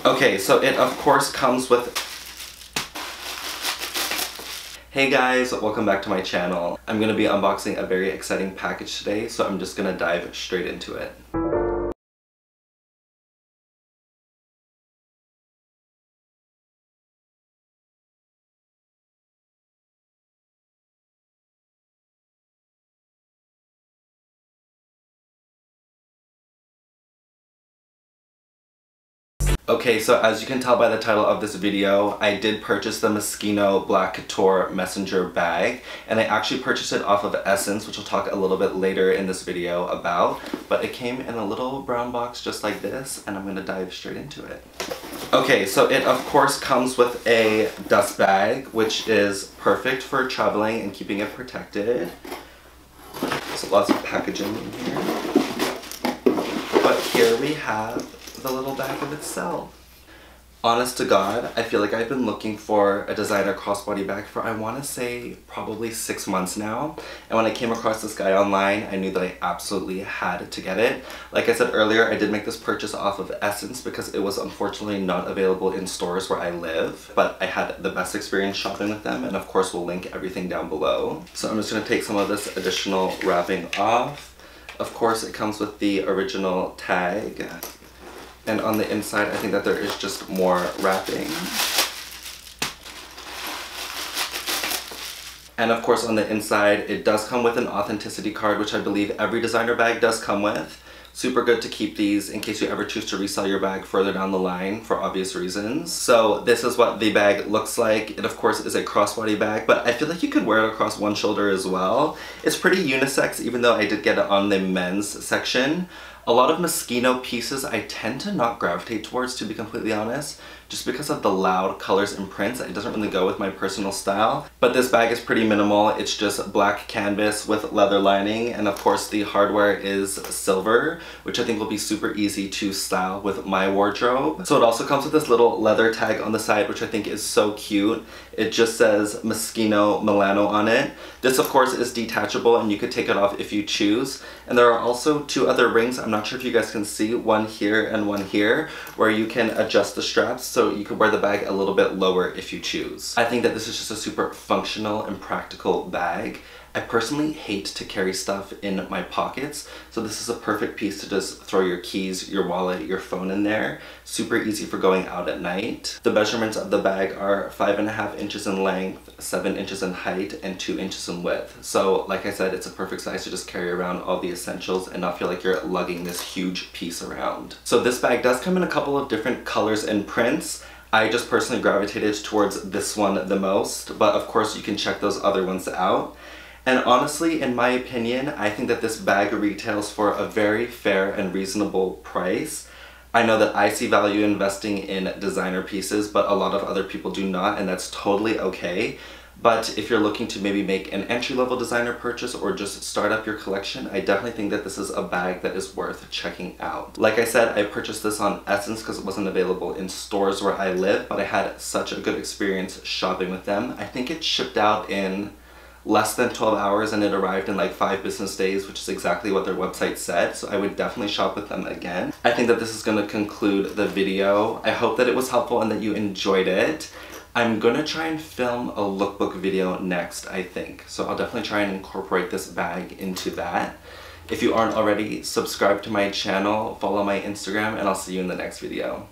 Okay, so it of course comes with... Hey guys, welcome back to my channel. I'm gonna be unboxing a very exciting package today, so I'm just gonna dive straight into it. Okay, so as you can tell by the title of this video, I did purchase the Moschino Black Couture Messenger bag, and I actually purchased it off of Ssense, which I'll talk a little bit later in this video about, but it came in a little brown box just like this, and I'm gonna dive straight into it. Okay, so it of course comes with a dust bag, which is perfect for traveling and keeping it protected. So lots of packaging in here. But here we have the little bag of itself. Honest to God, I feel like I've been looking for a designer crossbody bag for I want to say probably 6 months now, and when I came across this guy online, I knew that I absolutely had to get it. Like I said earlier, I did make this purchase off of Ssense because it was unfortunately not available in stores where I live, but I had the best experience shopping with them, and of course we'll link everything down below. So I'm just going to take some of this additional wrapping off. Of course it comes with the original tag. And on the inside, I think that there is just more wrapping. And of course on the inside, it does come with an authenticity card, which I believe every designer bag does come with. Super good to keep these in case you ever choose to resell your bag further down the line for obvious reasons. So this is what the bag looks like. It of course is a crossbody bag, but I feel like you could wear it across one shoulder as well. It's pretty unisex, even though I did get it on the men's section. A lot of Moschino pieces I tend to not gravitate towards, to be completely honest, just because of the loud colors and prints. It doesn't really go with my personal style. But this bag is pretty minimal. It's just black canvas with leather lining, and of course the hardware is silver, which I think will be super easy to style with my wardrobe. So it also comes with this little leather tag on the side, which I think is so cute. It just says Moschino Milano on it. This of course is detachable and you could take it off if you choose. And there are also 2 other rings. I'm not sure if you guys can see, one here and one here, where you can adjust the straps so you can wear the bag a little bit lower if you choose. I think that this is just a super functional and practical bag. I personally hate to carry stuff in my pockets, so this is a perfect piece to just throw your keys, your wallet, your phone in there. Super easy for going out at night. The measurements of the bag are 5.5 inches in length, 7 inches in height, and 2 inches in width. So like I said, it's a perfect size to just carry around all the essentials and not feel like you're lugging this huge piece around. So this bag does come in a couple of different colors and prints. I just personally gravitated towards this one the most, but of course you can check those other ones out. And honestly, in my opinion, I think that this bag retails for a very fair and reasonable price. I know that I see value investing in designer pieces, but a lot of other people do not, and that's totally okay. But if you're looking to maybe make an entry-level designer purchase or just start up your collection, I definitely think that this is a bag that is worth checking out. Like I said, I purchased this on Ssense because it wasn't available in stores where I live, but I had such a good experience shopping with them. I think it shipped out in less than 12 hours and it arrived in like 5 business days, which is exactly what their website said, so I would definitely shop with them again. I think that this is going to conclude the video. I hope that it was helpful and that you enjoyed it. I'm gonna try and film a lookbook video next, I think, so I'll definitely try and incorporate this bag into that. If you aren't already, subscribe to my channel, follow my Instagram, and I'll see you in the next video.